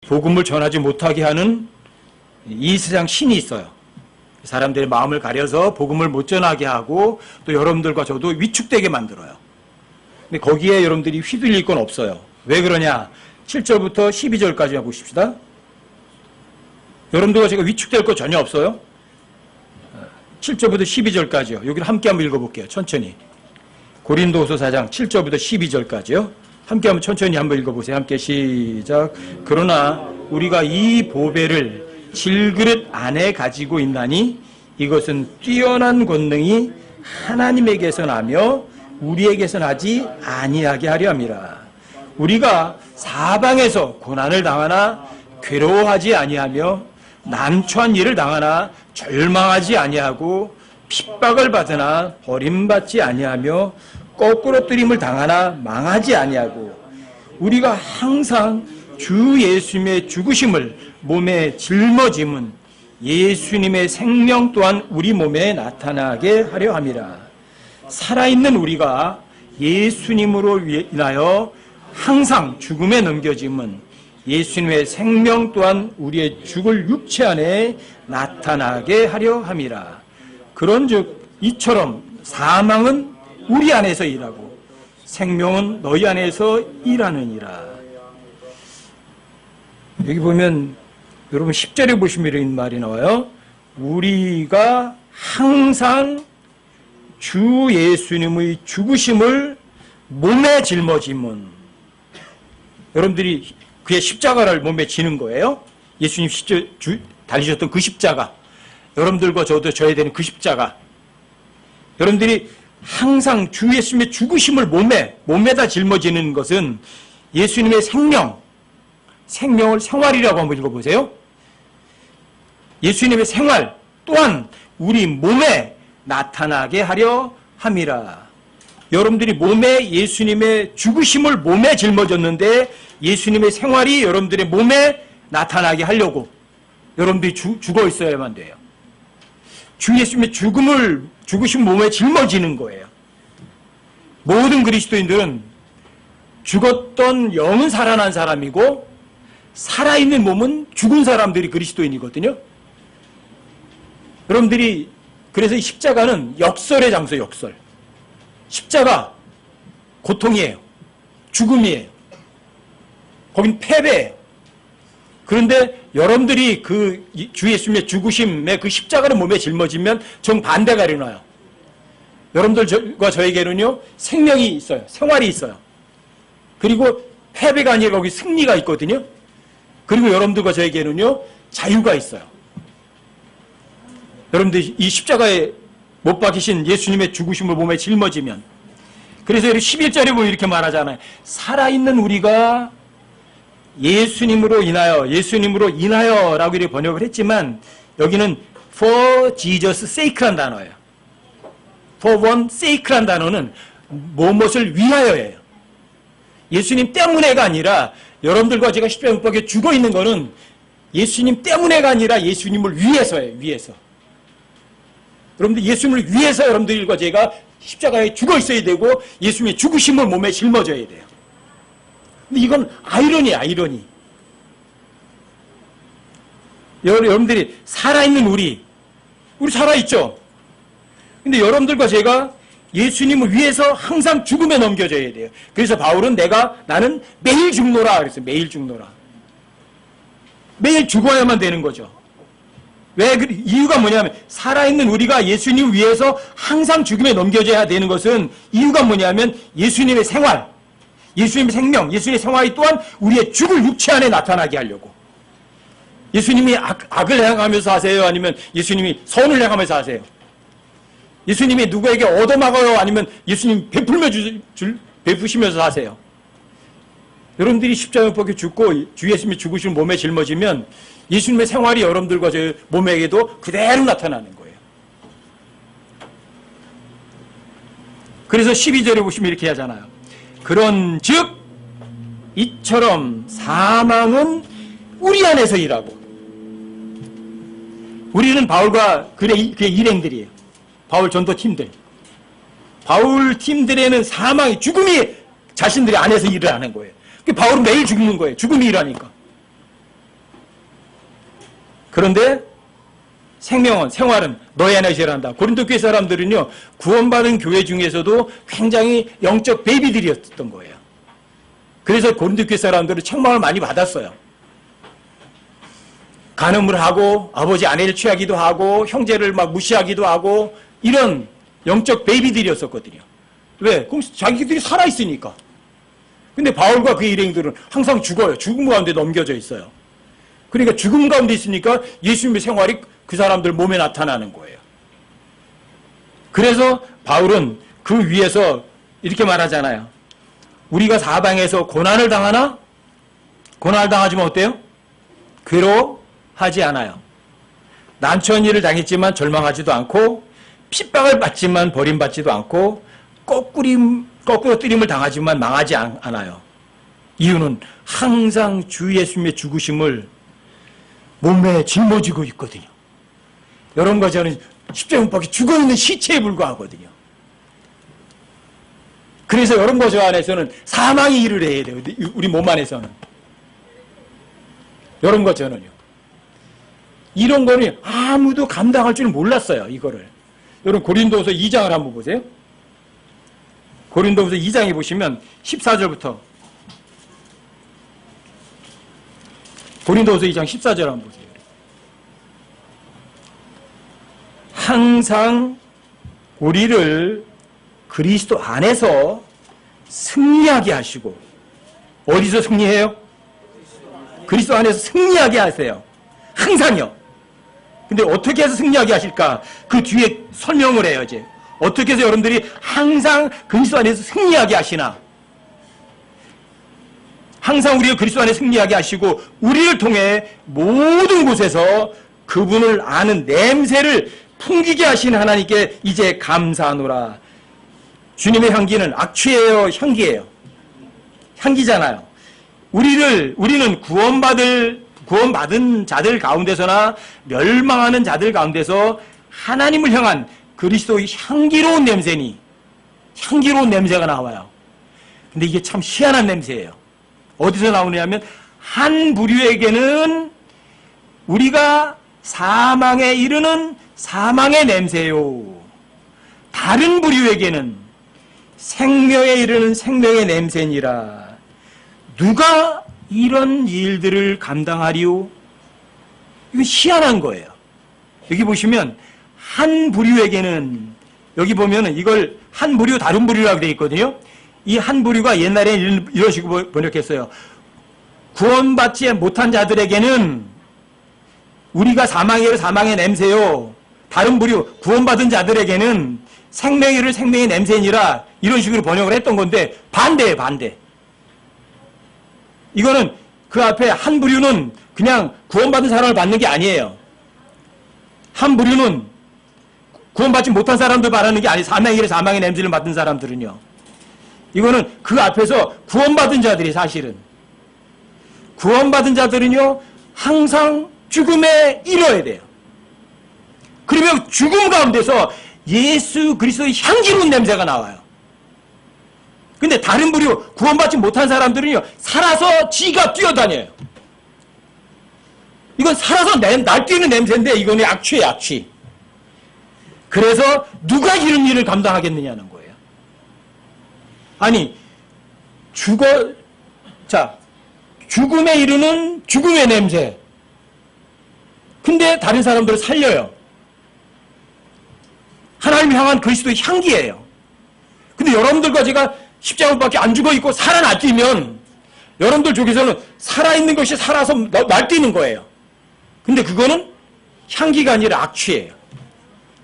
복음을 전하지 못하게 하는 이 세상 신이 있어요. 사람들의 마음을 가려서 복음을 못 전하게 하고 또 여러분들과 저도 위축되게 만들어요. 근데 거기에 여러분들이 휘둘릴 건 없어요. 왜 그러냐? 7절부터 12절까지 보십시다. 여러분들과 제가 위축될 거 전혀 없어요. 7절부터 12절까지요. 여기를 함께 한번 읽어볼게요. 천천히. 고린도후서 4장 7절부터 12절까지요. 함께 한번 천천히 한번 읽어보세요. 함께 시작. 그러나 우리가 이 보배를 질그릇 안에 가지고 있나니 이것은 뛰어난 권능이 하나님에게서 나며 우리에게서 나지 아니하게 하려 함이라. 우리가 사방에서 고난을 당하나 괴로워하지 아니하며 난처한 일을 당하나 절망하지 아니하고 핍박을 받으나 버림받지 아니하며 거꾸로 뜨림을 당하나 망하지 아니하고 우리가 항상 주 예수님의 죽으심을 몸에 짊어짐은 예수님의 생명 또한 우리 몸에 나타나게 하려 함이라. 살아있는 우리가 예수님으로 인하여 항상 죽음에 넘겨짐은 예수님의 생명 또한 우리의 죽을 육체 안에 나타나게 하려 함이라. 그런즉 이처럼 사망은 우리 안에서 일하고 생명은 너희 안에서 일하느니라. 여기 보면 여러분 10절에 보시면 이런 말이 나와요. 우리가 항상 주 예수님의 죽으심을 몸에 짊어짐은, 여러분들이 그의 십자가를 몸에 지는 거예요. 예수님 달리셨던 그 십자가, 여러분들과 저도 져야 되는 그 여러분들이 항상 주 예수님의 죽으심을 몸에다 짊어지는 것은 예수님의 생명을 생활이라고 한번 읽어보세요. 예수님의 생활 또한 우리 몸에 나타나게 하려 함이라. 여러분들이 몸에 예수님의 죽으심을 몸에 짊어졌는데 예수님의 생활이 여러분들의 몸에 나타나게 하려고 여러분들이 죽어 있어야만 돼요. 주 예수님의 죽으신 몸에 짊어지는 거예요. 모든 그리스도인들은 죽었던 영은 살아난 사람이고 살아있는 몸은 죽은 사람들이 그리스도인이거든요. 여러분들이 그래서 이 십자가는 역설의 장소, 역설. 십자가 고통이에요. 죽음이에요. 거긴 패배예요. 그런데 여러분들이 그 주 예수님의 죽으심의 그 십자가를 몸에 짊어지면 정반대가 일어나요. 여러분들과 저에게는요 생명이 있어요. 생활이 있어요. 그리고 패배가 아니라 거기 승리가 있거든요. 그리고 여러분들과 저에게는요 자유가 있어요. 여러분들 이 십자가에 못 박히신 예수님의 죽으심을 몸에 짊어지면, 그래서 11절에 보면 이렇게 말하잖아요. 살아있는 우리가 예수님으로 인하여 라고 이렇게 번역을 했지만 여기는 for Jesus sake란 단어예요. for one sake란 단어는 무엇을 위하여예요. 예수님 때문에가 아니라, 여러분들과 제가 십자가에 못 박혀 죽어 있는 거는 예수님 때문에가 아니라 예수님을 위해서예요. 위해서. 여러분들 예수님을 위해서 여러분들과 제가 십자가에 죽어 있어야 되고 예수님의 죽으심을 몸에 짊어져야 돼요. 근데 이건 아이러니야, 아이러니. 여러분들이 살아있는 우리 살아있죠? 근데 여러분들과 제가 예수님을 위해서 항상 죽음에 넘겨져야 돼요. 그래서 바울은 나는 매일 죽노라 그랬어요. 매일 죽노라. 매일 죽어야만 되는 거죠. 이유가 뭐냐면, 살아있는 우리가 예수님 위해서 항상 죽음에 넘겨져야 되는 것은, 이유가 뭐냐면 예수님의 생활, 예수님의 생명, 예수님의 생활이 또한 우리의 죽을 육체 안에 나타나게 하려고. 예수님이 악을 행하면서 하세요? 아니면 예수님이 선을 행하면서 하세요? 예수님이 누구에게 얻어먹어요? 아니면 예수님 베푸시면서 하세요? 여러분들이 십자가에 못 박혀 죽고 주 예수님이 죽으신 몸에 짊어지면 예수님의 생활이 여러분들과 제 몸에게도 그대로 나타나는 거예요. 그래서 12절에 보시면 이렇게 하잖아요. 그런즉 이처럼 사망은 우리 안에서 일하고. 우리는 바울과 그의 일행들이에요. 바울 전도팀들. 바울 팀들에는 사망이, 죽음이 자신들의 안에서 일을 하는 거예요. 바울은 매일 죽는 거예요. 죽음이 일하니까. 그런데 생활은 너희 안에 일한다. 고린도 교회 사람들은요, 구원받은 교회 중에서도 굉장히 영적 베이비들이었던 거예요. 그래서 고린도 교회 사람들은 책망을 많이 받았어요. 간음을 하고 아버지 아내를 취하기도 하고 형제를 막 무시하기도 하고 이런 영적 베이비들이었었거든요. 왜? 그럼 자기들이 살아있으니까. 근데 바울과 그의 일행들은 항상 죽어요. 죽음 가운데 넘겨져 있어요. 그러니까 죽음 가운데 있으니까 예수님의 생활이 그 사람들 몸에 나타나는 거예요. 그래서 바울은 그 위에서 이렇게 말하잖아요. 우리가 사방에서 고난을 당하나? 고난을 당하지만 어때요? 괴로워하지 않아요. 난처한 일을 당했지만 절망하지도 않고 핍박을 받지만 버림받지도 않고 거꾸로 뜨림을 당하지만 망하지 않아요. 이유는 항상 주 예수님의 죽으심을 몸에 짊어지고 있거든요. 여러분과 저는 십자가 못 박혀 죽어있는 시체에 불과하거든요. 그래서 여러분과 저 안에서는 사망의 일을 해야 돼요. 우리 몸 안에서는. 여러분과 저는요. 이런 거는 아무도 감당할 줄 몰랐어요. 이거를. 여러분 고린도후서 2장을 한번 보세요. 고린도후서 2장에 보시면 14절부터 고린도후서 2장 14절 한번 보세요. 항상 우리를 그리스도 안에서 승리하게 하시고, 어디서 승리해요? 그리스도 안에서 승리하게 하세요. 항상요. 근데 어떻게 해서 승리하게 하실까? 그 뒤에 설명을 해요, 이제. 어떻게 해서 여러분들이 항상 그리스도 안에서 승리하게 하시나? 항상 우리가 그리스도 안에 승리하게 하시고 우리를 통해 모든 곳에서 그분을 아는 냄새를 풍기게 하신 하나님께 이제 감사하노라. 주님의 향기는 악취예요, 향기예요? 향기잖아요. 우리는 구원받은 자들 가운데서나 멸망하는 자들 가운데서 하나님을 향한 그리스도의 향기로운 냄새가 나와요. 근데 이게 참 희한한 냄새예요. 어디서 나오냐면 한 부류에게는 우리가 사망에 이르는 사망의 냄새요. 다른 부류에게는 생명에 이르는 생명의 냄새니라. 누가 이런 일들을 감당하리요? 이거 희한한 거예요. 여기 보시면 한 부류에게는, 여기 보면은 이걸 한 부류 다른 부류라고 되어 있거든요. 이 한 부류가 옛날에 이런 식으로 번역했어요. 구원받지 못한 자들에게는 우리가 사망의 냄새요. 다른 부류 구원받은 자들에게는 생명의 이를 생명의 냄새니라. 이런 식으로 번역을 했던 건데 반대예요, 반대. 이거는 그 앞에 한 부류는 그냥 구원받은 사람을 받는 게 아니에요. 한 부류는 구원받지 못한 사람들 말하는 게 아니에요. 사망의 냄새를 맡은 사람들은요. 이거는 그 앞에서 구원받은 자들이 사실은. 구원받은 자들은요, 항상 죽음에 이뤄야 돼요. 그러면 죽음 가운데서 예수 그리스도의 향기로운 냄새가 나와요. 근데 다른 부류, 구원받지 못한 사람들은요, 살아서 지가 뛰어다녀요. 이건 살아서 날뛰는 냄새인데, 이거는 악취예요, 악취. 그래서 누가 이런 일을 감당하겠느냐는 거예요. 아니, 죽음에 이르는 죽음의 냄새. 근데 다른 사람들을 살려요. 하나님을 향한 그리스도의 향기예요. 근데 여러분들과 제가 십자가밖에 안 죽어 있고 살아 날뛰면 여러분들 쪽에서는 살아있는 것이 살아서 날뛰는 거예요. 근데 그거는 향기가 아니라 악취예요.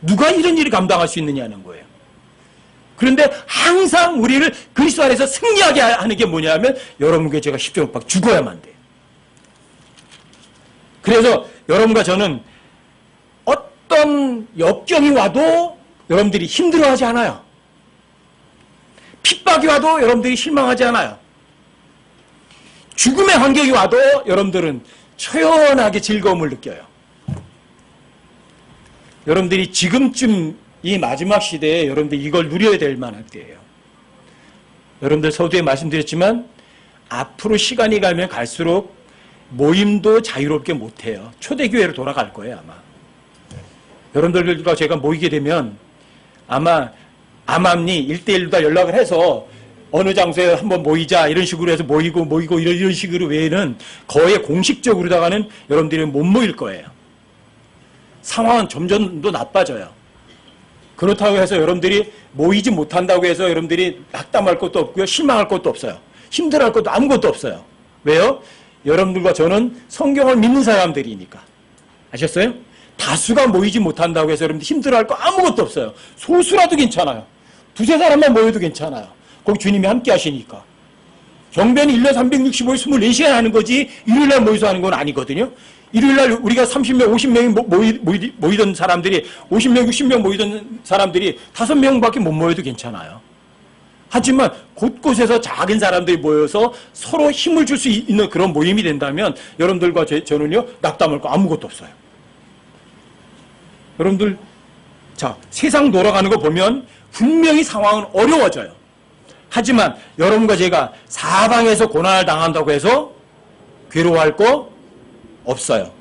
누가 이런 일을 감당할 수 있느냐는 거예요. 그런데 항상 우리를 그리스도 안에서 승리하게 하는 게 뭐냐면 여러분과 제가 십자가 못 박혀 죽어야만 돼요. 그래서 여러분과 저는 어떤 역경이 와도 여러분들이 힘들어하지 않아요. 핍박이 와도 여러분들이 실망하지 않아요. 죽음의 환경이 와도 여러분들은 초연하게 즐거움을 느껴요. 여러분들이 지금쯤 이 마지막 시대에 여러분들이 이걸 누려야 될 만한 때예요. 여러분들 서두에 말씀드렸지만 앞으로 시간이 가면 갈수록 모임도 자유롭게 못해요. 초대교회로 돌아갈 거예요, 아마. 여러분들과 제가 모이게 되면 아마 암암리 1대1로 연락을 해서 어느 장소에 한번 모이자 이런 식으로 해서 모이고 이런 식으로 외에는 거의 공식적으로다가는 여러분들이 못 모일 거예요. 상황은 점점 더 나빠져요. 그렇다고 해서 여러분들이 모이지 못한다고 해서 여러분들이 낙담할 것도 없고요. 실망할 것도 없어요. 힘들어할 것도 아무것도 없어요. 왜요? 여러분들과 저는 성경을 믿는 사람들이니까. 아셨어요? 다수가 모이지 못한다고 해서 여러분들 힘들어할 거 아무것도 없어요. 소수라도 괜찮아요. 두세 사람만 모여도 괜찮아요. 거기 주님이 함께 하시니까. 경배는 1년 365일 24시간 하는 거지 일요일날 모여서 하는 건 아니거든요. 일요일날 우리가 30명, 50명이 모이던 사람들이 50명, 60명 모이던 사람들이 5명밖에 못 모여도 괜찮아요. 하지만 곳곳에서 작은 사람들이 모여서 서로 힘을 줄 수 있는 그런 모임이 된다면 여러분들과 저는요 낙담할 거 아무것도 없어요. 여러분들 자 세상 돌아가는 거 보면 분명히 상황은 어려워져요. 하지만 여러분과 제가 사방에서 고난을 당한다고 해서 괴로워할 거 없어요.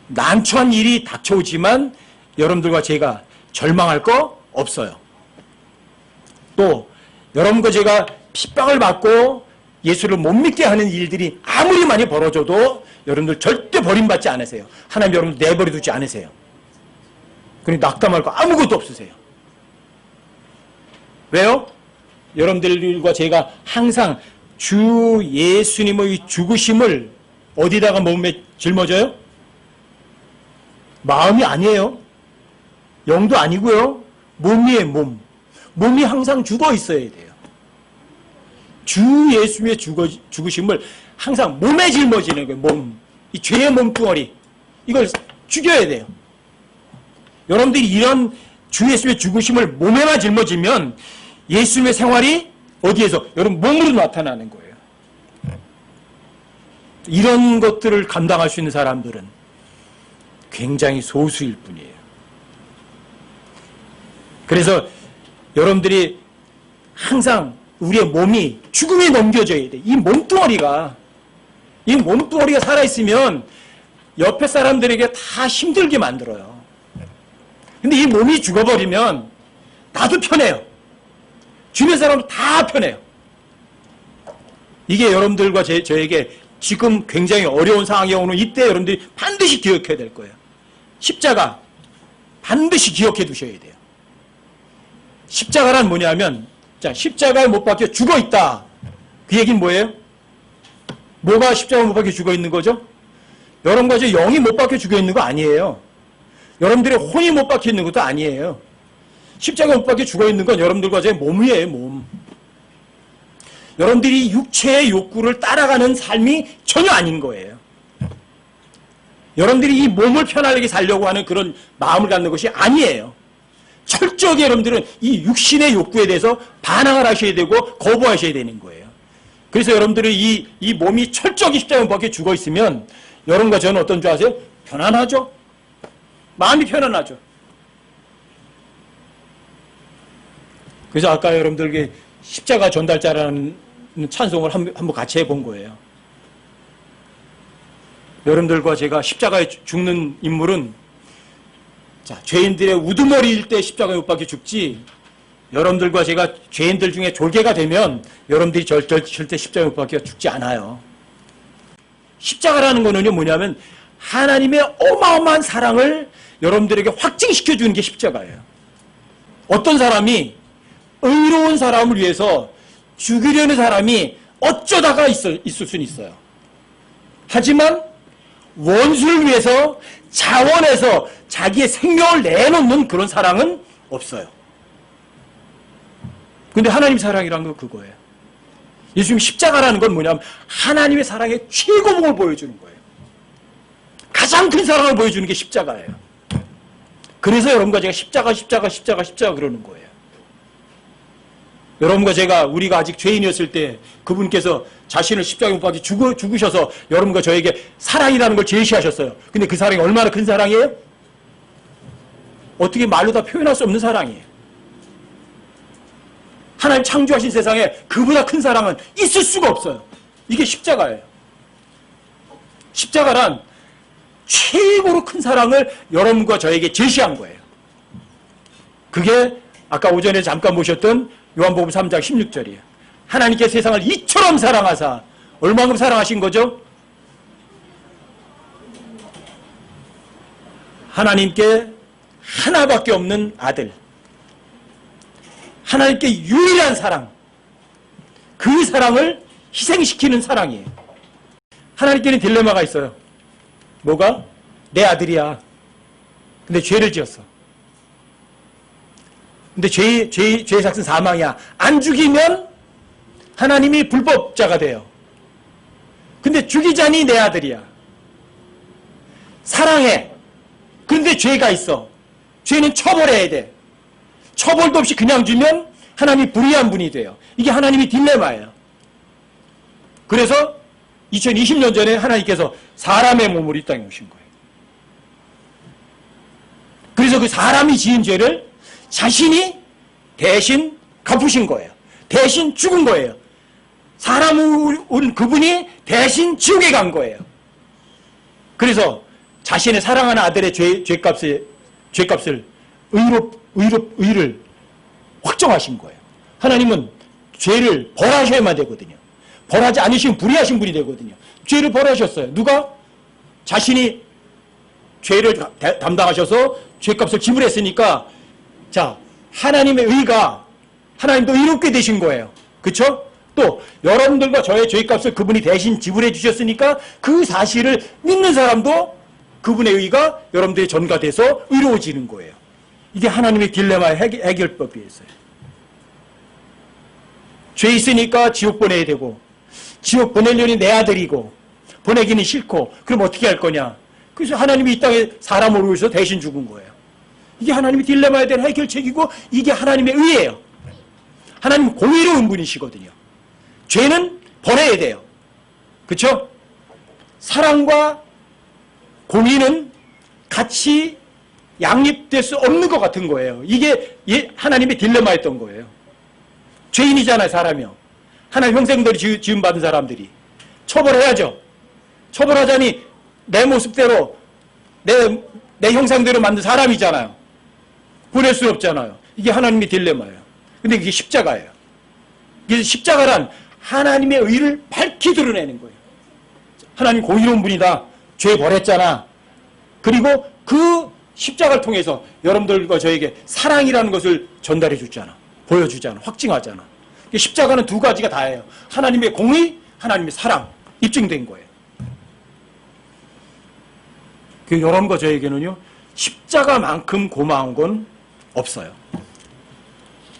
난처한 일이 닥쳐오지만 여러분들과 제가 절망할 거 없어요. 또 여러분과 제가 핍박을 받고 예수를 못 믿게 하는 일들이 아무리 많이 벌어져도 여러분들 절대 버림받지 않으세요. 하나님 여러분들 내버려 두지 않으세요. 그러니 낙담할 거 아무것도 없으세요. 왜요? 여러분들과 제가 항상 주 예수님의 죽으심을 어디다가 몸에 짊어져요? 마음이 아니에요. 영도 아니고요. 몸이에요, 몸. 몸이 항상 죽어 있어야 돼요. 주 예수님의 죽으심을 항상 몸에 짊어지는 거예요, 몸. 이 죄의 몸뚱어리. 이걸 죽여야 돼요. 여러분들이 이런 주 예수님의 죽으심을 몸에만 짊어지면 예수님의 생활이 어디에서? 여러분 몸으로 나타나는 거예요. 이런 것들을 감당할 수 있는 사람들은 굉장히 소수일 뿐이에요. 그래서 여러분들이 항상 우리의 몸이 죽음에 넘겨져야 돼. 이 몸뚱어리가 살아있으면 옆에 사람들에게 다 힘들게 만들어요. 근데 이 몸이 죽어버리면 나도 편해요. 주변 사람도 다 편해요. 이게 여러분들과 저에게 지금 굉장히 어려운 상황이 오는 이때 여러분들이 반드시 기억해야 될 거예요. 십자가 반드시 기억해 두셔야 돼요. 십자가란 뭐냐면 자 십자가에 못 박혀 죽어 있다. 그 얘기는 뭐예요? 뭐가 십자가에 못 박혀 죽어 있는 거죠? 여러분과 제 영이 못 박혀 죽어 있는 거 아니에요. 여러분들의 혼이 못 박혀 있는 것도 아니에요. 십자가에 못 박혀 죽어 있는 건 여러분들과 제 몸이에요, 몸. 여러분들이 육체의 욕구를 따라가는 삶이 전혀 아닌 거예요. 여러분들이 이 몸을 편안하게 살려고 하는 그런 마음을 갖는 것이 아니에요. 철저하게 여러분들은 이 육신의 욕구에 대해서 반항을 하셔야 되고 거부하셔야 되는 거예요. 그래서 여러분들이 이 몸이 철저하게 십자가에 밖에 죽어 있으면 여러분과 저는 어떤 줄 아세요? 편안하죠? 마음이 편안하죠. 그래서 아까 여러분들에게 십자가 전달자라는 찬송을 한번 같이 해본 거예요. 여러분들과 제가 십자가에 죽는 인물은 자, 죄인들의 우두머리일 때 십자가에 못 박혀 죽지 여러분들과 제가 죄인들 중에 졸개가 되면 여러분들이 절대 십자가에 못 박혀 죽지 않아요. 십자가라는 거는요 뭐냐면 하나님의 어마어마한 사랑을 여러분들에게 확증시켜 주는 게 십자가예요. 어떤 사람이 의로운 사람을 위해서 죽이려는 사람이 어쩌다가 있을 수는 있어요. 하지만 원수를 위해서 자원해서 자기의 생명을 내놓는 그런 사랑은 없어요. 근데 하나님 사랑이란 건 그거예요. 예수님 십자가라는 건 뭐냐면 하나님의 사랑의 최고봉을 보여주는 거예요. 가장 큰 사랑을 보여주는 게 십자가예요. 그래서 여러분과 제가 십자가 그러는 거예요. 여러분과 제가 우리가 아직 죄인이었을 때 그분께서 자신을 십자가에 못 박혀 죽으셔서 여러분과 저에게 사랑이라는 걸 제시하셨어요. 근데 그 사랑이 얼마나 큰 사랑이에요? 어떻게 말로 다 표현할 수 없는 사랑이에요. 하나님 창조하신 세상에 그보다 큰 사랑은 있을 수가 없어요. 이게 십자가예요. 십자가란 최고로 큰 사랑을 여러분과 저에게 제시한 거예요. 그게 아까 오전에 잠깐 보셨던 요한복음 3장 16절이에요. 하나님께 세상을 이처럼 사랑하사 얼마만큼 사랑하신 거죠? 하나님께 하나밖에 없는 아들, 하나님께 유일한 사랑, 그 사랑을 희생시키는 사랑이에요. 하나님께는 딜레마가 있어요. 뭐가? 내 아들이야. 근데 죄를 지었어. 근데 죄의 삭은 사망이야. 안 죽이면 하나님이 불법자가 돼요. 근데 죽이자니 내 아들이야. 사랑해. 그런데 죄가 있어. 죄는 처벌해야 돼. 처벌도 없이 그냥 주면 하나님이 불의한 분이 돼요. 이게 하나님의 딜레마예요. 그래서 2020년 전에 하나님께서 사람의 몸으로 이 땅에 오신 거예요. 그래서 그 사람이 지은 죄를 자신이 대신 갚으신 거예요. 대신 죽은 거예요. 사람을 온 그분이 대신 지옥에 간 거예요. 그래서 자신의 사랑하는 아들의 죄값을 의를 확정하신 거예요. 하나님은 죄를 벌하셔야만 되거든요. 벌하지 않으시면 불의하신 분이 되거든요. 죄를 벌하셨어요. 누가? 자신이 죄를 담당하셔서 죄값을 지불했으니까, 자, 하나님의 의가, 하나님도 의롭게 되신 거예요. 그쵸? 또 여러분들과 저의 죄값을 그분이 대신 지불해 주셨으니까 그 사실을 믿는 사람도 그분의 의가 여러분들의 전가돼서 의로워지는 거예요. 이게 하나님의 딜레마의 해결법이었어요. 죄 있으니까 지옥 보내야 되고, 지옥 보내려니 내 아들이고 보내기는 싫고, 그럼 어떻게 할 거냐? 그래서 하나님이 이 땅에 사람으로 오셔서 대신 죽은 거예요. 이게 하나님의 딜레마에 대한 해결책이고, 이게 하나님의 의예요. 하나님은 공의로운 분이시거든요. 죄는 벌해야 돼요. 그렇죠? 사랑과 공의는 같이 양립될 수 없는 것 같은 거예요. 이게 하나님의 딜레마였던 거예요. 죄인이잖아요, 사람이요. 하나님 형생들이 지음받은 사람들이. 처벌해야죠. 처벌하자니 내 모습대로, 내 형상대로 만든 사람이잖아요. 보낼 수 없잖아요. 이게 하나님의 딜레마예요. 근데 이게 십자가예요. 그래서 십자가란 하나님의 의를 밝히 드러내는 거예요. 하나님 공의로운 분이다. 죄 벌했잖아. 그리고 그 십자가를 통해서 여러분들과 저에게 사랑이라는 것을 전달해 주잖아. 보여주잖아. 확증하잖아. 십자가는 두 가지가 다예요. 하나님의 공의, 하나님의 사랑. 입증된 거예요. 여러분과 저에게는요, 십자가만큼 고마운 건 없어요.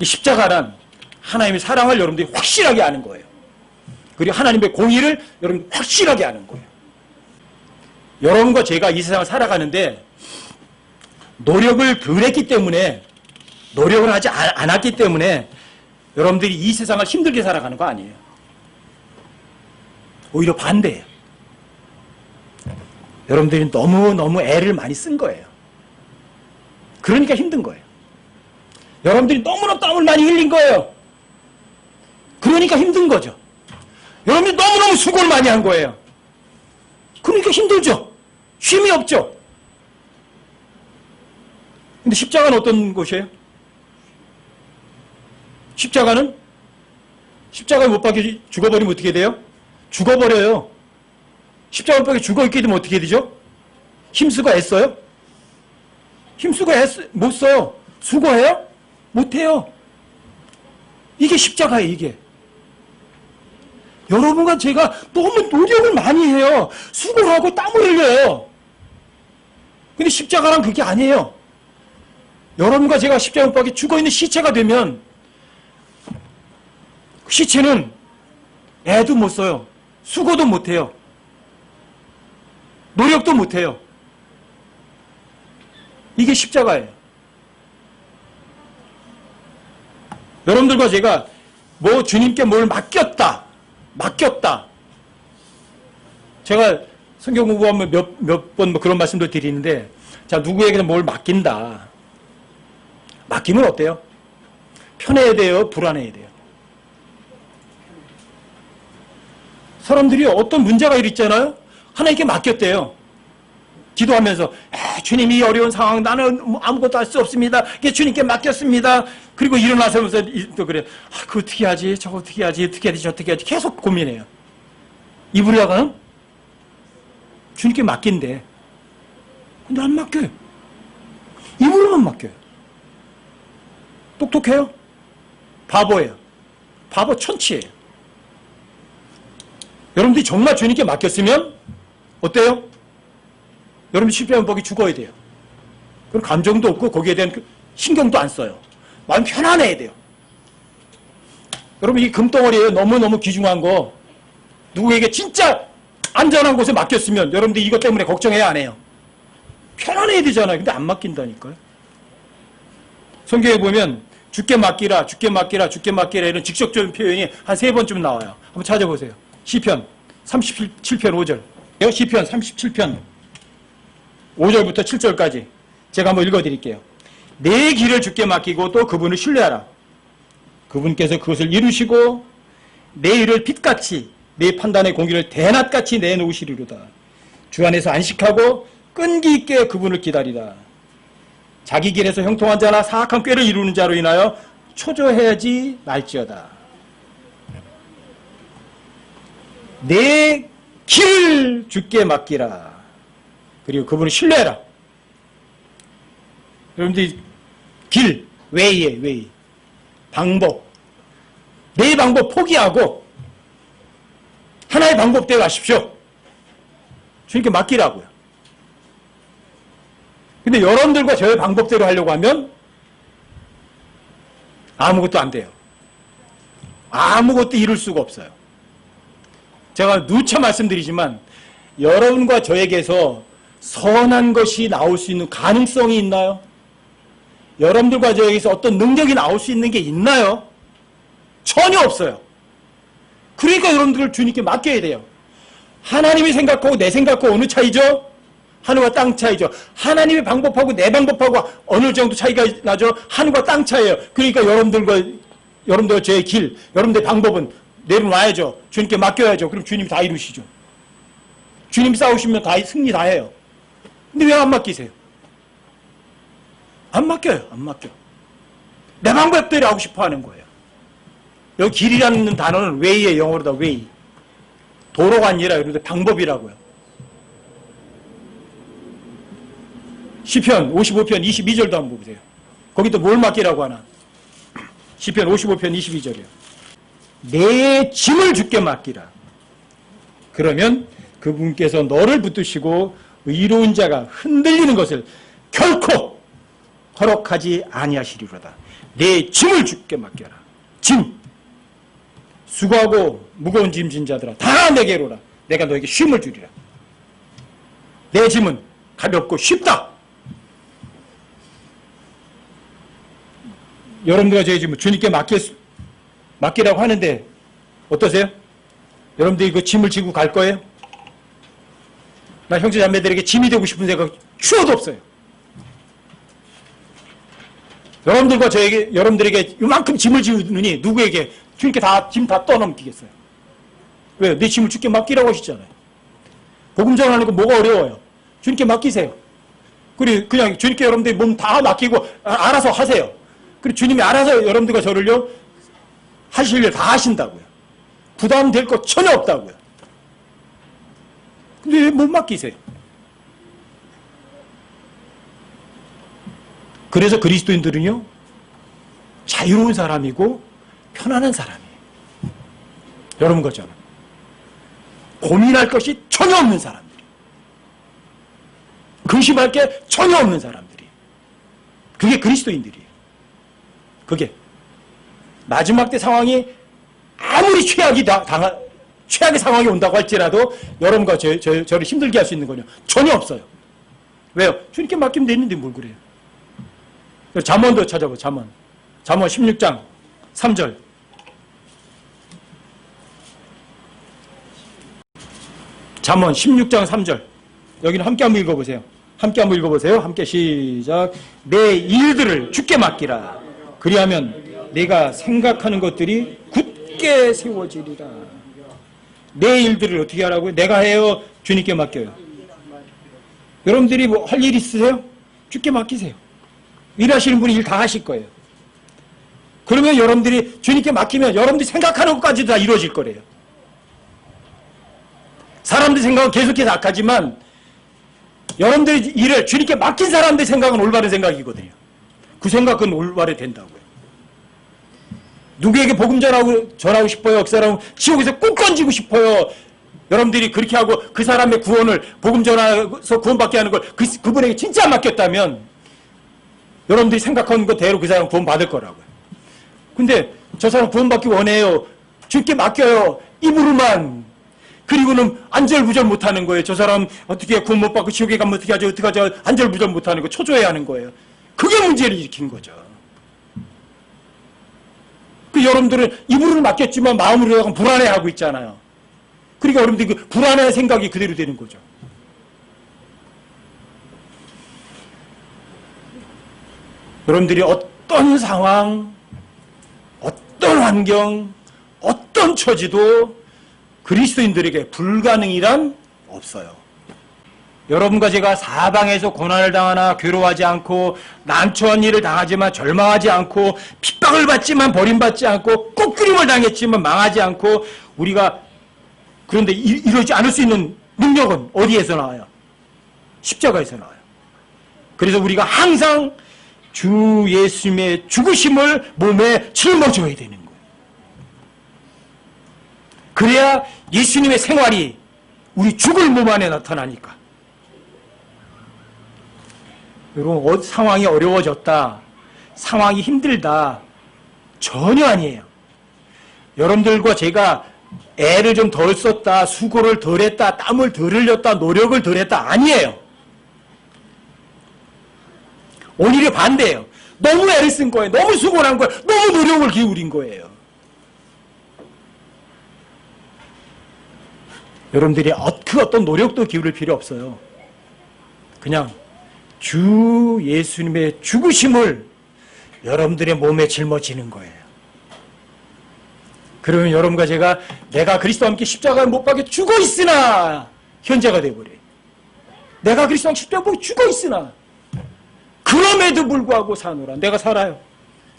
십자가란 하나님의 사랑을 여러분들이 확실하게 아는 거예요. 그리고 하나님의 공의를 여러분 확실하게 아는 거예요. 여러분과 제가 이 세상을 살아가는데 노력을 덜 했기 때문에, 노력을 하지 않았기 때문에 여러분들이 이 세상을 힘들게 살아가는 거 아니에요. 오히려 반대예요. 여러분들이 너무너무 애를 많이 쓴 거예요. 그러니까 힘든 거예요. 여러분들이 너무나 땀을 많이 흘린 거예요. 그러니까 힘든 거죠. 여러분들이 너무너무 수고를 많이 한 거예요. 그러니까 힘들죠. 쉼이 없죠. 근데 십자가는 어떤 곳이에요? 십자가에 못 박혀 죽어버리면 어떻게 돼요? 죽어버려요. 십자가 못 박혀 죽어있게 되면 어떻게 되죠? 힘쓰고 애써요? 힘쓰고 못 써요. 수고해요? 못해요. 이게 십자가예요, 이게. 여러분과 제가 너무 노력을 많이 해요. 수고하고 땀을 흘려요. 근데 십자가란 그게 아니에요. 여러분과 제가 십자가 못 박혀 죽어있는 시체가 되면 그 시체는 애도 못 써요. 수고도 못해요. 노력도 못해요. 이게 십자가예요. 여러분들과 제가 주님께 뭘 맡겼다. 제가 성경 공부하면 몇 번 그런 말씀도 드리는데, 자, 누구에게는 뭘 맡긴다. 맡기면 어때요? 편해야 돼요? 불안해야 돼요? 사람들이 어떤 문제가 있잖아요? 하나님께 맡겼대요. 기도하면서 주님이 어려운 상황 나는 아무것도 할 수 없습니다. 주님께 맡겼습니다. 그리고 일어나서면서 또 그래. 그거 어떻게 하지? 저거 어떻게 하지? 어떻게 하지? 저떻게 하지? 계속 고민해요. 이브리아가 주님께 맡긴대. 근데 안 맡겨요. 입으로만 맡겨요. 똑똑해요? 바보예요. 바보 천치예요. 여러분들이 정말 주님께 맡겼으면 어때요? 여러분 실패하면 거기 죽어야 돼요. 그럼 감정도 없고 거기에 대한 신경도 안 써요. 마음 편안해야 돼요. 여러분 이 금덩어리에 너무너무 귀중한 거 누구에게 진짜 안전한 곳에 맡겼으면 여러분들이 이것 때문에 걱정해야 안 해요. 편안해야 되잖아요. 근데 안 맡긴다니까요. 성경에 보면 주께 맡기라, 주께 맡기라, 주께 맡기라 이런 직접적인 표현이 한 3번쯤 나와요. 한번 찾아보세요. 시편 37편 5절. 시편 37편 5절부터 7절까지 제가 한번 읽어드릴게요. 내 길을 주께 맡기고 또 그분을 신뢰하라. 그분께서 그것을 이루시고 내 일을 빛같이 내 판단의 공기를 대낮같이 내놓으시리로다. 주 안에서 안식하고 끈기 있게 그분을 기다리라. 자기 길에서 형통한 자나 사악한 꾀를 이루는 자로 인하여 초조해하지 말지어다. 내 길을 주께 맡기라. 그리고 그분을 신뢰해라. 여러분들이 길, 웨이에 웨이. 방법. 내 방법 포기하고 하나의 방법대로 하십시오. 주님께 맡기라고요. 근데 여러분들과 저의 방법대로 하려고 하면 아무것도 안 돼요. 아무것도 이룰 수가 없어요. 제가 누차 말씀드리지만 여러분과 저에게서 선한 것이 나올 수 있는 가능성이 있나요? 여러분들과 저에게서 어떤 능력이 나올 수 있는 게 있나요? 전혀 없어요. 그러니까 여러분들을 주님께 맡겨야 돼요. 하나님의 생각하고 내 생각하고 어느 차이죠? 하늘과 땅 차이죠. 하나님의 방법하고 내 방법하고 어느 정도 차이가 나죠? 하늘과 땅 차이예요. 그러니까 여러분들과 제 길, 여러분들의 방법은 내려놔야죠. 주님께 맡겨야죠. 그럼 주님이 다 이루시죠. 주님이 싸우시면 다 승리 다 해요. 근데 왜 안 맡기세요? 안 맡겨요. 안 맡겨. 내 방법대로 하고 싶어 하는 거예요. 여기 길이라는 단어는 웨이의 영어로다. 웨이. 도로가 아니라 여러분들 방법이라고요. 시편 55편 22절도 한번 보세요. 거기 또 뭘 맡기라고 하나. 시편 55편 22절이요. 내 짐을 주께 맡기라. 그러면 그분께서 너를 붙드시고 의로운 자가 흔들리는 것을 결코 허락하지 아니하시리로다. 내 짐을 주께 맡겨라. 짐. 수고하고 무거운 짐진 자들아 다 내게로라. 내가 너에게 쉼을 주리라. 내 짐은 가볍고 쉽다. 여러분들과 저희 짐을 주님께 맡기라고 하는데 어떠세요? 여러분들이 그 짐을 지고 갈 거예요? 나 형제 자매들에게 짐이 되고 싶은 생각 추워도 없어요. 여러분들에게 이만큼 짐을 지우느니 누구에게 주님께 짐 다 떠넘기겠어요? 왜요? 내 짐을 주님께 맡기라고 하시잖아요. 복음 전하는 거 뭐가 어려워요? 주님께 맡기세요. 그리고 그냥 주님께 여러분들이 몸 다 맡기고 알아서 하세요. 그리고 주님이 알아서 여러분들과 저를요 하실 일 다 하신다고요. 부담될 거 전혀 없다고요. 근데 왜 못 맡기세요? 그래서 그리스도인들은요 자유로운 사람이고 편안한 사람이에요. 여러분 것처럼 고민할 것이 전혀 없는 사람들이, 근심할 게 전혀 없는 사람들이, 그게 그리스도인들이에요. 그게 마지막 때 상황이 아무리 최악의 상황이 온다고 할지라도 여러분과 저를 힘들게 할 수 있는 건요 전혀 없어요. 왜요? 주님께 맡기면 되는데 뭘 그래요? 잠언도 찾아봐. 잠언 16장 3절. 잠언 16장 3절. 여기는 함께 한번 읽어보세요. 함께 시작. 내 일들을 주께 맡기라. 그리하면 내가 생각하는 것들이 굳게 세워지리라. 내 일들을 어떻게 하라고요? 내가 해요? 주님께 맡겨요? 여러분들이 뭐 할 일 있으세요? 주께 맡기세요. 일하시는 분이 일 다 하실 거예요. 그러면 여러분들이 주님께 맡기면 여러분들이 생각하는 것까지도 다 이루어질 거래요. 사람들 생각은 계속해서 악하지만 여러분들이 일을 주님께 맡긴 사람들 생각은 올바른 생각이거든요. 그 생각은 올바르 된다고요. 누구에게 복음 전하고 싶어요? 그 사람은 지옥에서 꼭 건지고 싶어요. 여러분들이 그렇게 하고 그 사람의 구원을 복음 전하서 구원받게 하는 걸 그분에게 진짜 맡겼다면 여러분들이 생각하는 것대로 그 사람 구원 받을 거라고요. 근데 저 사람 구원받기 원해요. 주님께 맡겨요. 입으로만. 그리고는 안절부절 못하는 거예요. 저 사람 어떻게 구원 못 받고 지옥에 가면 어떻게 하죠? 어떻게 하죠? 안절부절 못하는 거 초조해 하는 거예요. 그게 문제를 일으키는 거죠. 그 여러분들은 입으로는 맡겼지만 마음으로 불안해하고 있잖아요. 그러니까 여러분들이 그 불안한 생각이 그대로 되는 거죠. 여러분들이 어떤 상황, 어떤 환경, 어떤 처지도 그리스도인들에게 불가능이란 없어요. 여러분과 제가 사방에서 고난을 당하나 괴로워하지 않고 난처한 일을 당하지만 절망하지 않고 핍박을 받지만 버림받지 않고 꺾기름을 당했지만 망하지 않고 우리가 그런데 이러지 않을 수 있는 능력은 어디에서 나와요? 십자가에서 나와요. 그래서 우리가 항상 주 예수님의 죽으심을 몸에 짊어져야 되는 거예요. 그래야 예수님의 생활이 우리 죽을 몸 안에 나타나니까. 여러분, 상황이 어려워졌다, 상황이 힘들다, 전혀 아니에요. 여러분들과 제가 애를 좀 덜 썼다, 수고를 덜 했다, 땀을 덜 흘렸다, 노력을 덜 했다, 아니에요. 오히려 반대예요. 너무 애를 쓴 거예요. 너무 수고를 한 거예요. 너무 노력을 기울인 거예요. 여러분들이 그 어떤 노력도 기울일 필요 없어요. 그냥 주 예수님의 죽으심을 여러분들의 몸에 짊어지는 거예요. 그러면 여러분과 제가 내가 그리스도와 함께 십자가를 못 박혀 죽어 있으나 현재가 되어버려요. 내가 그리스도와 함께 십자가에 못 박혀 죽어 있으나 그럼에도 불구하고 사노라. 내가 살아요.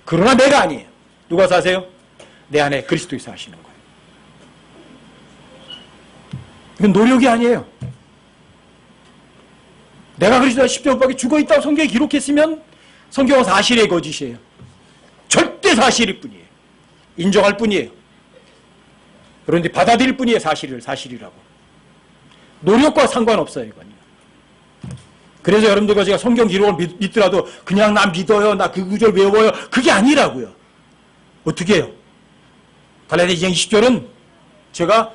그러나 내가 아니에요. 누가 사세요? 내 안에 그리스도에서 하시는 거예요. 이건 노력이 아니에요. 내가 그리스도와 십자가 못 박혀 죽어 있다고 성경에 기록했으면 성경은 사실의 거짓이에요. 절대 사실일 뿐이에요. 인정할 뿐이에요. 그런데 받아들일 뿐이에요. 사실이라고. 노력과 상관없어요. 이건요. 그래서 여러분들과 제가 성경 기록을 믿더라도 그냥 나 믿어요, 나 그 구절 외워요, 그게 아니라고요. 어떻게 해요? 갈라디아 2장 20절은 제가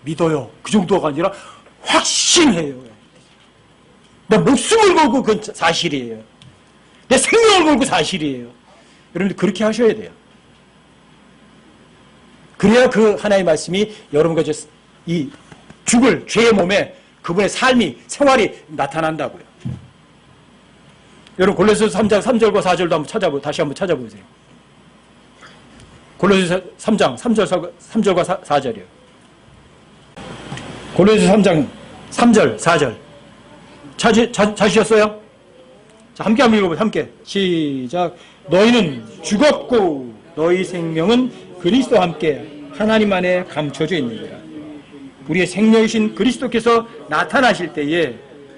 믿어요, 그 정도가 아니라 확신해요. 내 목숨을 걸고 그건 사실이에요. 내 생명을 걸고 사실이에요. 여러분들 그렇게 하셔야 돼요. 그래야 그 하나의 말씀이 여러분과 이 죽을 죄의 몸에 그분의 삶이, 생활이 나타난다고요. 여러분 골로새서 3장 3절과 4절도 다시 한번 찾아보세요. 골로새서 3장 3절과 4절이요. 골로새서 3장 3절 4절 찾으셨어요? 자, 함께 한번 읽어보세요. 함께 시작. 너희는 죽었고 너희 생명은 그리스도와 함께 하나님 안에 감춰져 있느니라. 우리의 생명이신 그리스도께서 나타나실 때에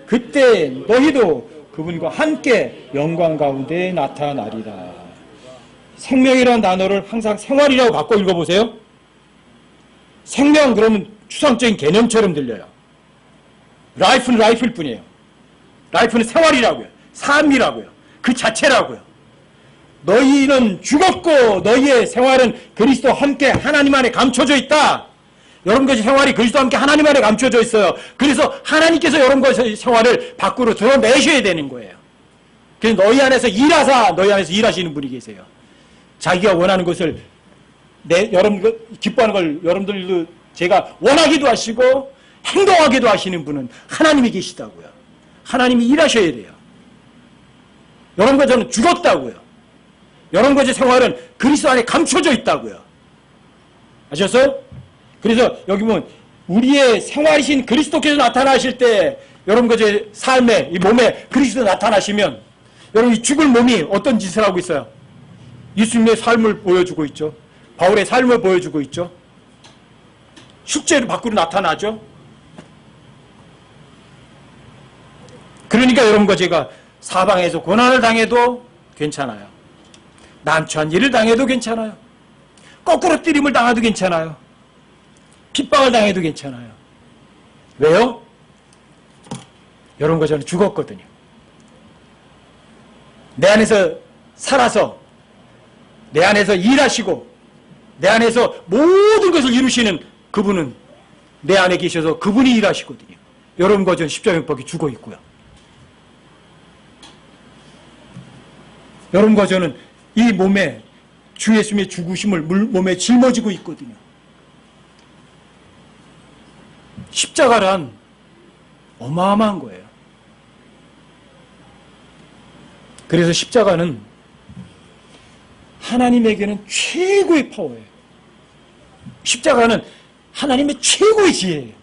그때 너희도 그분과 함께 영광 가운데 나타나리라. 생명이라는 단어를 항상 생활이라고 바꿔 읽어보세요. 생명 그러면 추상적인 개념처럼 들려요. 라이프는 라이프일 뿐이에요. 라이프는 생활이라고요. 삶이라고요. 그 자체라고요. 너희는 죽었고 너희의 생활은 그리스도와 함께 하나님 안에 감춰져 있다. 여러분의 생활이 그리스도와 함께 하나님 안에 감춰져 있어요. 그래서 하나님께서 여러분의 생활을 밖으로 드러내셔야 되는 거예요. 그래서 너희 안에서 일하시는 분이 계세요. 자기가 원하는 것을 여러분 기뻐하는 걸 여러분들도 제가 원하기도 하시고 행동하기도 하시는 분은 하나님이 계시다고요. 하나님이 일하셔야 돼요. 여러분과 저는 죽었다고요. 여러분과 제 생활은 그리스도 안에 감춰져 있다고요. 아셨어요? 그래서 여기 보면 우리의 생활이신 그리스도께서 나타나실 때 여러분 그 삶에 이 몸에 그리스도 나타나시면 여러분 이 죽을 몸이 어떤 짓을 하고 있어요? 예수님의 삶을 보여주고 있죠. 바울의 삶을 보여주고 있죠. 실제로 밖으로 나타나죠. 그러니까 여러분과 제가 사방에서 고난을 당해도 괜찮아요. 난처한 일을 당해도 괜찮아요. 거꾸로 때림을 당해도 괜찮아요. 핍박을 당해도 괜찮아요. 왜요? 여러분과 저는 죽었거든요. 내 안에서 살아서 내 안에서 일하시고 내 안에서 모든 것을 이루시는 그분은 내 안에 계셔서 그분이 일하시거든요. 여러분과 저는 십자가에 못 박혀 죽어 있고요. 여러분과 저는 이 몸에 주 예수님의 죽으심을 몸에 짊어지고 있거든요. 십자가란 어마어마한 거예요. 그래서 십자가는 하나님에게는 최고의 파워예요. 십자가는 하나님의 최고의 지혜예요.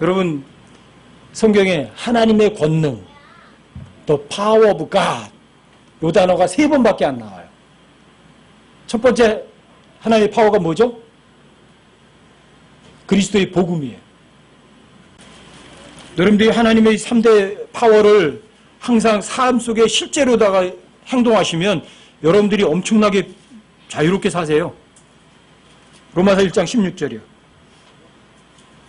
여러분 성경에 하나님의 권능, The power of God 이 단어가 3번밖에 안 나와요. 첫 번째 하나님의 파워가 뭐죠? 그리스도의 복음이에요. 여러분들이 하나님의 3대 파워를 항상 삶 속에 실제로다가 행동하시면 여러분들이 엄청나게 자유롭게 사세요. 로마서 1장 16절이요.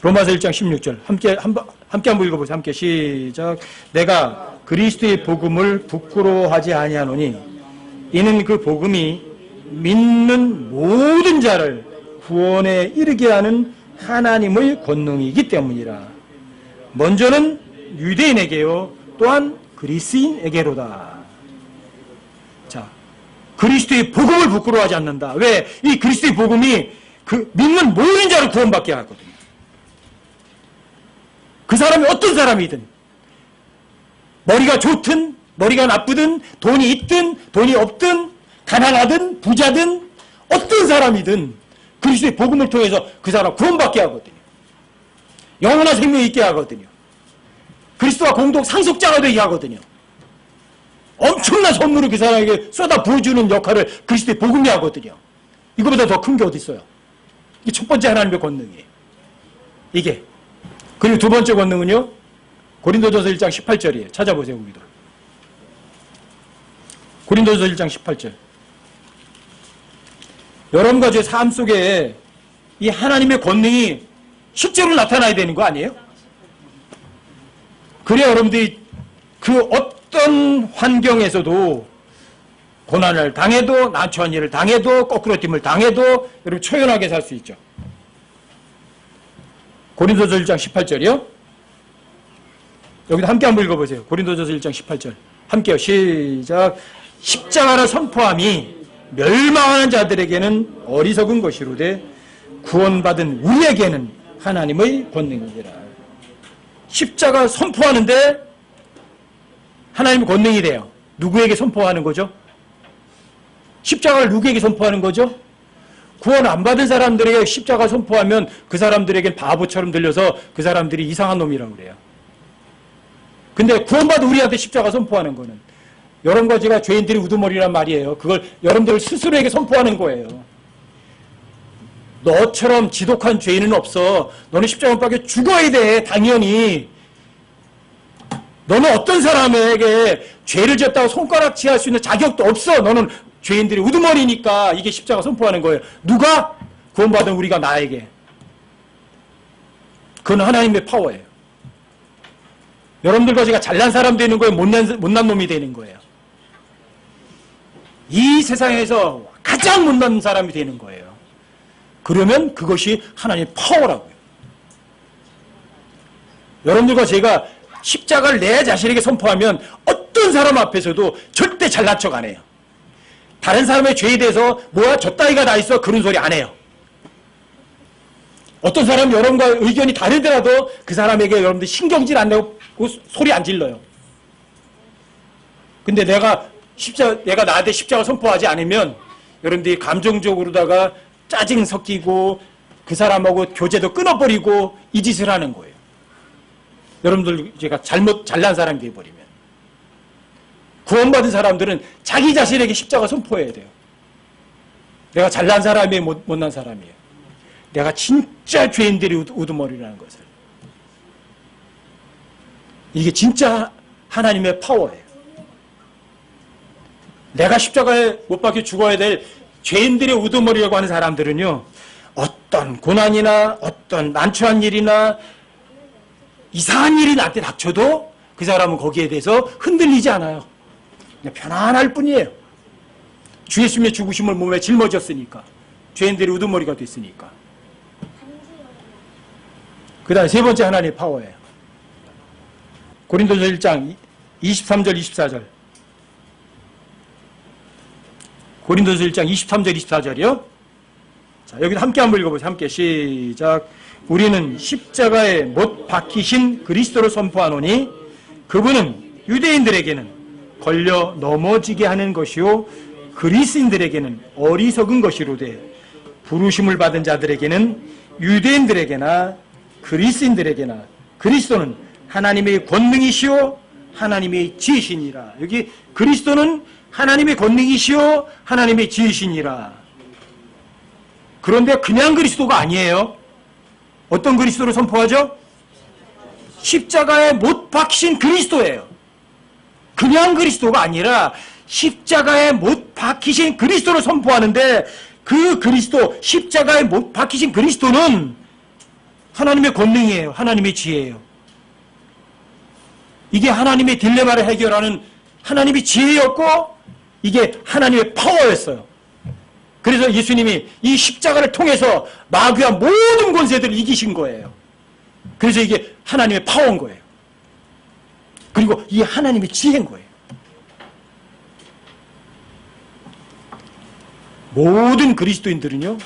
로마서 1장 16절. 함께 한번 읽어보세요. 함께 시작. 내가 그리스도의 복음을 부끄러워하지 아니하노니 이는 그 복음이 믿는 모든 자를 구원에 이르게 하는 하나님의 권능이기 때문이라. 먼저는 유대인에게요 또한 그리스인에게로다. 자, 그리스도의 복음을 부끄러워하지 않는다. 왜? 이 그리스도의 복음이 그 믿는 모든 자를 구원받게 하거든요. 그 사람이 어떤 사람이든 머리가 좋든 머리가 나쁘든 돈이 있든 돈이 없든 가난하든 부자든 어떤 사람이든 그리스도의 복음을 통해서 그 사람 구원받게 하거든요. 영원한 생명이 있게 하거든요. 그리스도와 공동 상속자가 되게 하거든요. 엄청난 선물을 그 사람에게 쏟아 부어주는 역할을 그리스도의 복음이 하거든요. 이거보다 더 큰 게 어디 있어요? 이게 첫 번째 하나님의 권능이에요. 이게. 그리고 두 번째 권능은요. 고린도전서 1장 18절이에요. 찾아보세요. 우리도. 고린도전서 1장 18절. 여러분과 제 삶 속에 이 하나님의 권능이 실제로 나타나야 되는 거 아니에요? 그래야 여러분들이 그 어떤 환경에서도 고난을 당해도 난처한 일을 당해도 거꾸로 됨을 당해도 여러분 초연하게 살 수 있죠. 고린도서 1장 18절이요. 여기도 함께 한번 읽어보세요. 고린도전서 1장 18절. 함께요. 시작. 십자가를 선포함이 멸망하는 자들에게는 어리석은 것이로되 구원받은 우리에게는 하나님의 권능이니라. 십자가 선포하는데 하나님의 권능이 돼요. 누구에게 선포하는 거죠? 십자가를 누구에게 선포하는 거죠? 구원 안 받은 사람들에게 십자가 선포하면 그 사람들에겐 바보처럼 들려서 그 사람들이 이상한 놈이라고 그래요. 근데 구원받은 우리한테 십자가 선포하는 거는 여러분과 제가 죄인들이 우두머리란 말이에요. 그걸 여러분들 스스로에게 선포하는 거예요. 너처럼 지독한 죄인은 없어. 너는 십자가 못 박혀 죽어야 돼. 당연히. 너는 어떤 사람에게 죄를 지었다고 손가락질할 수 있는 자격도 없어. 너는 죄인들이 우두머리니까 이게 십자가 선포하는 거예요. 누가? 구원받은 우리가 나에게. 그건 하나님의 파워예요. 여러분들과 제가 잘난 사람 되는 거예요? 못난 놈이 되는 거예요? 이 세상에서 가장 못난 사람이 되는 거예요. 그러면 그것이 하나님의 파워라고요. 여러분들과 제가 십자가를 내 자신에게 선포하면 어떤 사람 앞에서도 절대 잘난 척 안 해요. 다른 사람의 죄에 대해서 뭐야 저 따위가 다 있어 그런 소리 안 해요. 어떤 사람은 여러분과 의견이 다르더라도 그 사람에게 여러분들 신경질 안 내고 소리 안 질러요. 근데 내가 나한테 십자가 선포하지 않으면 여러분들이 감정적으로다가 짜증 섞이고 그 사람하고 교제도 끊어버리고 이 짓을 하는 거예요. 여러분들 제가 잘난 사람이 되어버리면. 구원받은 사람들은 자기 자신에게 십자가 선포해야 돼요. 내가 잘난 사람이에요, 못난 사람이에요. 내가 진짜 죄인들의 우두머리라는 것을. 이게 진짜 하나님의 파워예요. 내가 십자가에 못 박혀 죽어야 될 죄인들의 우두머리라고 하는 사람들은요, 어떤 고난이나 어떤 난처한 일이나 이상한 일이 나한테 닥쳐도 그 사람은 거기에 대해서 흔들리지 않아요. 그냥 편안할 뿐이에요. 주 예수님의 죽으심을 몸에 짊어졌으니까. 죄인들의 우두머리가 됐으니까. 그 다음에 세 번째 하나님의 파워예요. 고린도서 1장 23절 24절. 고린도서 1장 23절 24절이요. 자, 여기도 함께 한번 읽어보세요. 함께 시작. 우리는 십자가에 못 박히신 그리스도를 선포하노니 그분은 유대인들에게는 걸려 넘어지게 하는 것이요 그리스인들에게는 어리석은 것이로되 부르심을 받은 자들에게는 유대인들에게나 그리스인들에게나 그리스도는 하나님의 권능이시요 하나님의 지으시니라. 여기 그리스도는 하나님의 권능이시요 하나님의 지으시니라. 그런데 그냥 그리스도가 아니에요. 어떤 그리스도를 선포하죠? 십자가에 못 박히신 그리스도예요. 그냥 그리스도가 아니라 십자가에 못 박히신 그리스도를 선포하는데 그 그리스도, 십자가에 못 박히신 그리스도는 하나님의 권능이에요. 하나님의 지혜예요. 이게 하나님의 딜레마를 해결하는 하나님의 지혜였고 이게 하나님의 파워였어요. 그래서 예수님이 이 십자가를 통해서 마귀와 모든 권세들을 이기신 거예요. 그래서 이게 하나님의 파워인 거예요. 그리고 이게 하나님의 지혜인 거예요. 모든 그리스도인들은요,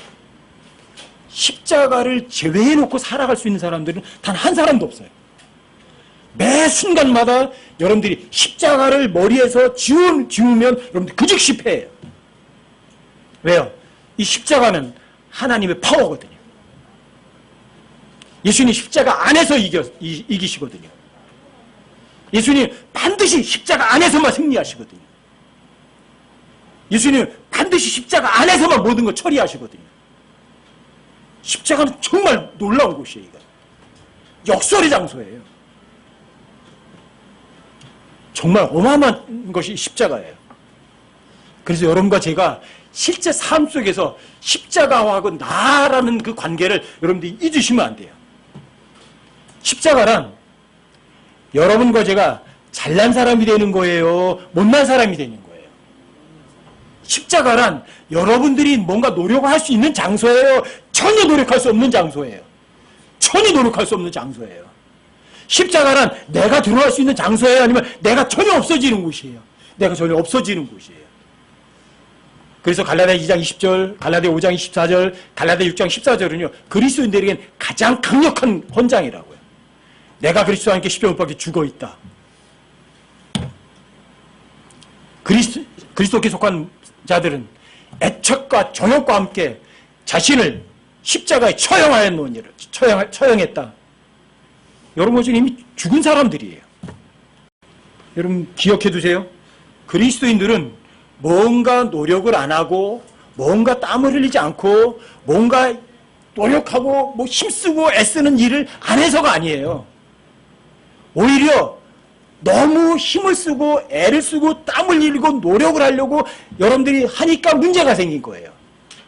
십자가를 제외해놓고 살아갈 수 있는 사람들은 단 한 사람도 없어요. 매 순간마다 여러분들이 십자가를 머리에서 지우면 여러분들 그 즉시 패해요. 왜요? 이 십자가는 하나님의 파워거든요. 예수님 십자가 안에서 이기시거든요. 예수님 반드시 십자가 안에서만 승리하시거든요. 예수님 반드시 십자가 안에서만 모든 걸 처리하시거든요. 십자가는 정말 놀라운 곳이에요. 이거. 역설의 장소예요. 정말 어마어마한 것이 십자가예요. 그래서 여러분과 제가 실제 삶 속에서 십자가하고 나라는 그 관계를 여러분들이 잊으시면 안 돼요. 십자가란 여러분과 제가 잘난 사람이 되는 거예요? 못난 사람이 되는 거예요? 십자가란 여러분들이 뭔가 노력을 할 수 있는 장소예요? 전혀 노력할 수 없는 장소예요. 전혀 노력할 수 없는 장소예요. 십자가란 내가 들어갈 수 있는 장소예요? 아니면 내가 전혀 없어지는 곳이에요? 내가 전혀 없어지는 곳이에요. 그래서 갈라디아 2장 20절, 갈라디아 5장 24절, 갈라디아 6장 14절은요. 그리스도인들에겐 가장 강력한 헌장이라고요. 내가 그리스도와 함께 십자가 못 박혀 죽어 있다. 그리스도께 속한 자들은 애착과 정욕과 함께 자신을 십자가에 처형했다. 여러분 지금 이미 죽은 사람들이에요. 여러분 기억해 두세요. 그리스도인들은 뭔가 노력을 안 하고 뭔가 땀을 흘리지 않고 뭔가 노력하고 뭐 힘쓰고 애쓰는 일을 안 해서가 아니에요. 오히려 너무 힘을 쓰고 애를 쓰고 땀을 흘리고 노력을 하려고 여러분들이 하니까 문제가 생긴 거예요.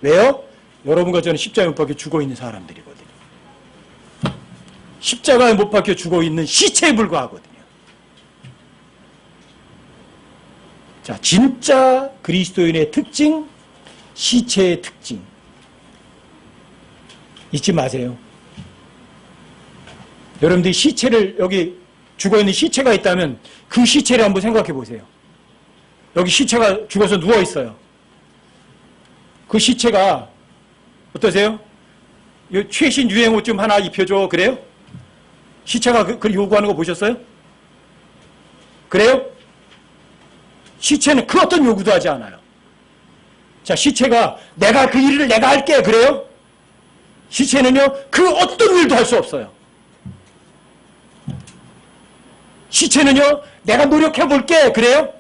왜요? 여러분과 저는 십자가에 못 박혀 죽어 있는 사람들이거든요. 십자가에 못 박혀 죽어 있는 시체에 불과하거든요. 자, 진짜 그리스도인의 특징, 시체의 특징. 잊지 마세요. 여러분들이 시체를, 여기 죽어있는 시체가 있다면 그 시체를 한번 생각해 보세요. 여기 시체가 죽어서 누워있어요. 그 시체가 어떠세요? 최신 유행 옷 좀 하나 입혀줘. 그래요? 시체가 그 요구하는 거 보셨어요? 그래요? 시체는 그 어떤 요구도 하지 않아요. 자, 시체가 내가 그 일을 내가 할게. 그래요? 시체는요, 그 어떤 일도 할 수 없어요. 시체는요, 내가 노력해볼게. 그래요?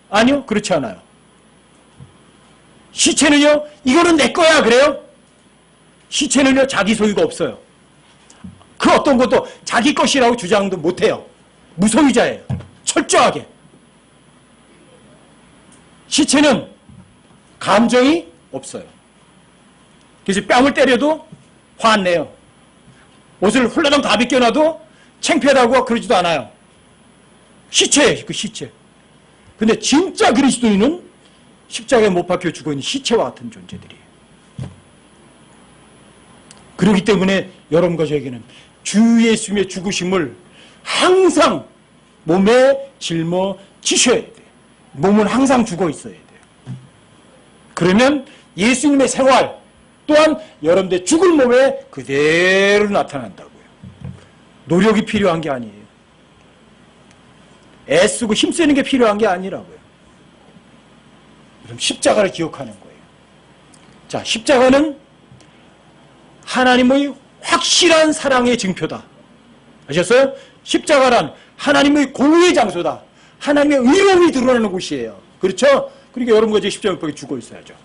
아니요, 그렇지 않아요. 시체는요, 이거는 내 거야. 그래요? 시체는요, 자기 소유가 없어요. 그 어떤 것도 자기 것이라고 주장도 못해요. 무소유자예요. 철저하게. 시체는 감정이 없어요. 그래서 뺨을 때려도 화 안 내요. 옷을 홀라당 다 벗겨놔도 창피하다고 그러지도 않아요. 시체예요, 그 시체. 근데 진짜 그리스도인은 십자가에 못 박혀 죽어 있는 시체와 같은 존재들이에요. 그렇기 때문에 여러분과 저에게는 주 예수님의 죽으심을 항상 몸에 짊어지셔야 돼요. 몸은 항상 죽어 있어야 돼요. 그러면 예수님의 생활 또한 여러분들의 죽을 몸에 그대로 나타난다고요. 노력이 필요한 게 아니에요. 애쓰고 힘쓰는 게 필요한 게 아니라고요. 그럼 십자가를 기억하는 거예요. 자, 십자가는 하나님의 확실한 사랑의 증표다. 아셨어요? 십자가란 하나님의 공의의 장소다. 하나님의 의로움이 드러나는 곳이에요. 그렇죠? 그러니까 여러분과 제 십자가 못 박혀 죽어 있어야죠.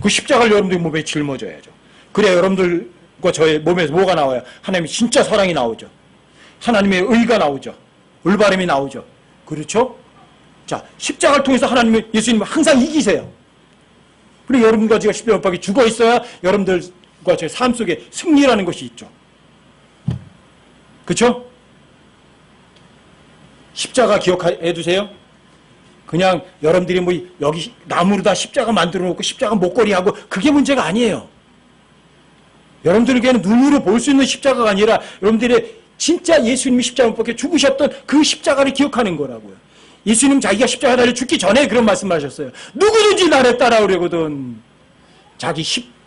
그 십자가를 여러분들 몸에 짊어져야죠. 그래야 여러분들과 저의 몸에서 뭐가 나와요? 하나님의 진짜 사랑이 나오죠. 하나님의 의가 나오죠. 올바름이 나오죠. 그렇죠? 자, 십자가를 통해서 하나님의 예수님은 항상 이기세요. 그리고 여러분과 제가 십자가 못 박혀 죽어 있어야 여러분들과 제 삶 속에 승리라는 것이 있죠. 그렇죠? 십자가 기억해 두세요. 그냥 여러분들이 뭐 여기 나무로 다 십자가 만들어 놓고 십자가 목걸이 하고 그게 문제가 아니에요. 여러분들에게는 눈으로 볼 수 있는 십자가가 아니라 여러분들의 진짜 예수님이 십자가 못 박혀 죽으셨던 그 십자가를 기억하는 거라고요. 예수님 자기가 십자가 달려 죽기 전에 그런 말씀하셨어요. 누구든지 나를 따라오려거든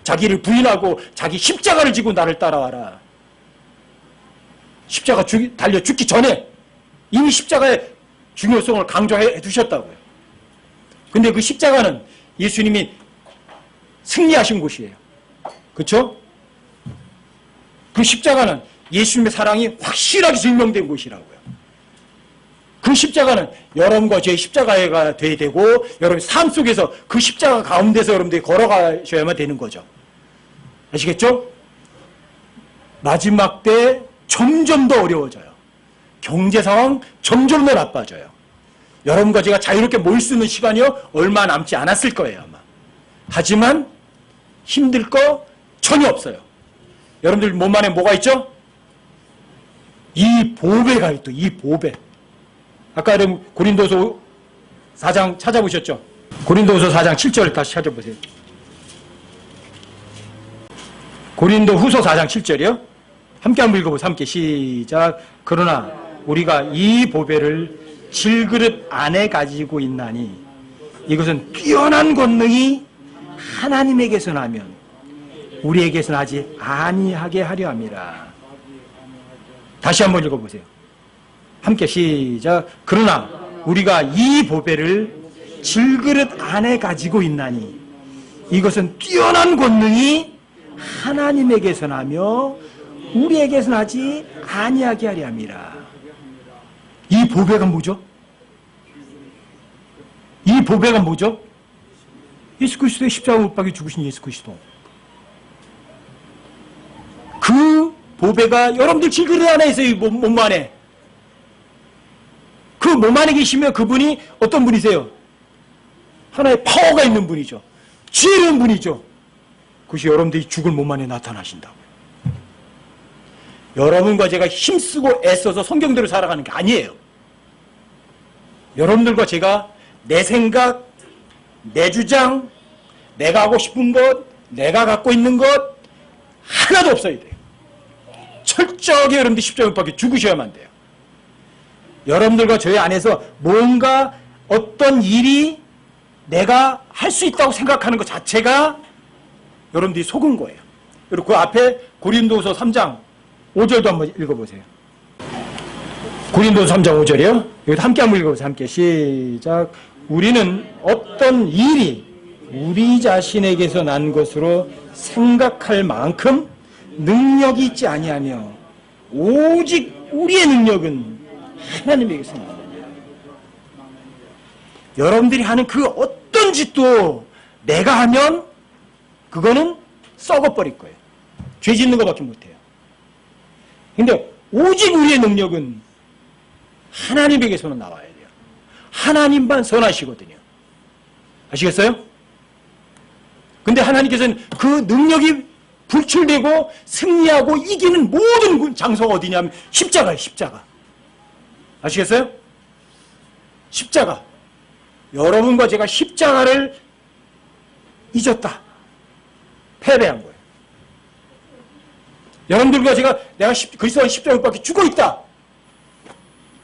자기를 부인하고 자기 십자가를 지고 나를 따라와라. 십자가 달려 죽기 전에 이미 십자가의 중요성을 강조해 두셨다고요. 근데 그 십자가는 예수님이 승리하신 곳이에요. 그렇죠? 그 십자가는 예수님의 사랑이 확실하게 증명된 곳이라고요. 그 십자가는 여러분과 제 십자가가 돼야 되고 여러분의 삶 속에서 그 십자가 가운데서 여러분들이 걸어가셔야만 되는 거죠. 아시겠죠? 마지막 때 점점 더 어려워져요. 경제 상황 점점 더 나빠져요. 여러분과 제가 자유롭게 모일 수 있는 시간이요 얼마 남지 않았을 거예요 아마. 하지만 힘들 거 전혀 없어요. 여러분들 몸 안에 뭐가 있죠? 이 보배가 있죠. 이 보배. 아까 여러분 고린도서 4장 찾아보셨죠? 고린도서 4장 7절 다시 찾아보세요. 고린도 후서 4장 7절이요. 함께 한번 읽어보세요. 함께 시작. 그러나 우리가 이 보배를 질그릇 안에 가지고 있나니 이것은 뛰어난 권능이 하나님에게서 나면 우리에게서 나지 아니하게 하려 함이라. 다시 한번 읽어보세요. 함께 시작. 그러나 우리가 이 보배를 질그릇 안에 가지고 있나니 이것은 뛰어난 권능이 하나님에게서 나며 우리에게서 나지 아니하게 하려 함이라. 이 보배가 뭐죠? 이 보배가 뭐죠? 예수 그리스도의 십자가 못 박혀 죽으신 예수 그리스도. 그 보배가 여러분들 질그릇 안에 있어요. 이 몸 안에. 그 몸 안에 계시면 그분이 어떤 분이세요? 하나의 파워가 있는 분이죠. 지혜로운 분이죠. 그것이 여러분들이 죽을 몸 안에 나타나신다고요. 여러분과 제가 힘쓰고 애써서 성경대로 살아가는 게 아니에요. 여러분들과 제가 내 생각, 내 주장, 내가 하고 싶은 것, 내가 갖고 있는 것 하나도 없어야 돼요. 철저하게 여러분들이 십자가 못 박혀 죽으셔야만 돼요. 여러분들과 저희 안에서 뭔가 어떤 일이 내가 할 수 있다고 생각하는 것 자체가 여러분들이 속은 거예요. 그리고 그 앞에 고린도서 3장 5절도 한번 읽어보세요. 고린도서 3장 5절이요. 여기도 함께 한번 읽어보세요. 함께 시작. 우리는 어떤 일이 우리 자신에게서 난 것으로 생각할 만큼 능력이 있지 아니하며 오직 우리의 능력은 하나님에게서 나옵니다. 여러분들이 하는 그 어떤 짓도 내가 하면 그거는 썩어버릴 거예요. 죄 짓는 것밖에 못해요. 근데 오직 우리의 능력은 하나님에게서는 나와야 돼요. 하나님만 선하시거든요. 아시겠어요? 근데 하나님께서는 그 능력이 불출되고 승리하고 이기는 모든 장소가 어디냐면 십자가예요. 십자가. 아시겠어요? 십자가. 여러분과 제가 십자가를 잊었다. 패배한 거예요. 여러분들과 제가 내가 그리스도와 십자가에 밖에 죽어있다.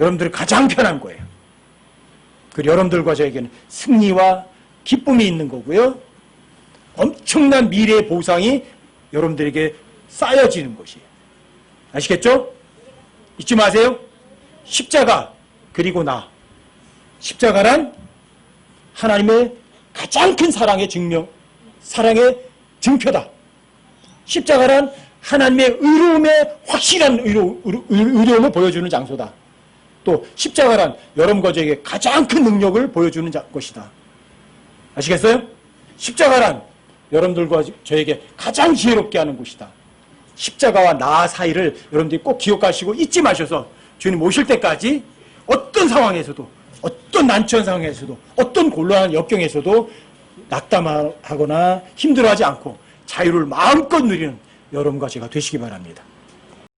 여러분들이 가장 편한 거예요. 그리고 여러분들과 저에게는 승리와 기쁨이 있는 거고요. 엄청난 미래의 보상이 여러분들에게 쌓여지는 것이에요. 아시겠죠? 잊지 마세요. 십자가 그리고 나. 십자가란 하나님의 가장 큰 사랑의 증명, 사랑의 증표다. 십자가란 하나님의 의로움의 확실한 의로움을 보여주는 장소다. 또 십자가란 여러분과 저에게 가장 큰 능력을 보여주는 것이다. 아시겠어요? 십자가란 여러분들과 저에게 가장 지혜롭게 하는 곳이다. 십자가와 나 사이를 여러분들이 꼭 기억하시고 잊지 마셔서 주님 오실 때까지 어떤 상황에서도, 어떤 난처한 상황에서도, 어떤 곤란한 역경에서도 낙담하거나 힘들어하지 않고 자유를 마음껏 누리는 여러분과 제가 되시기 바랍니다.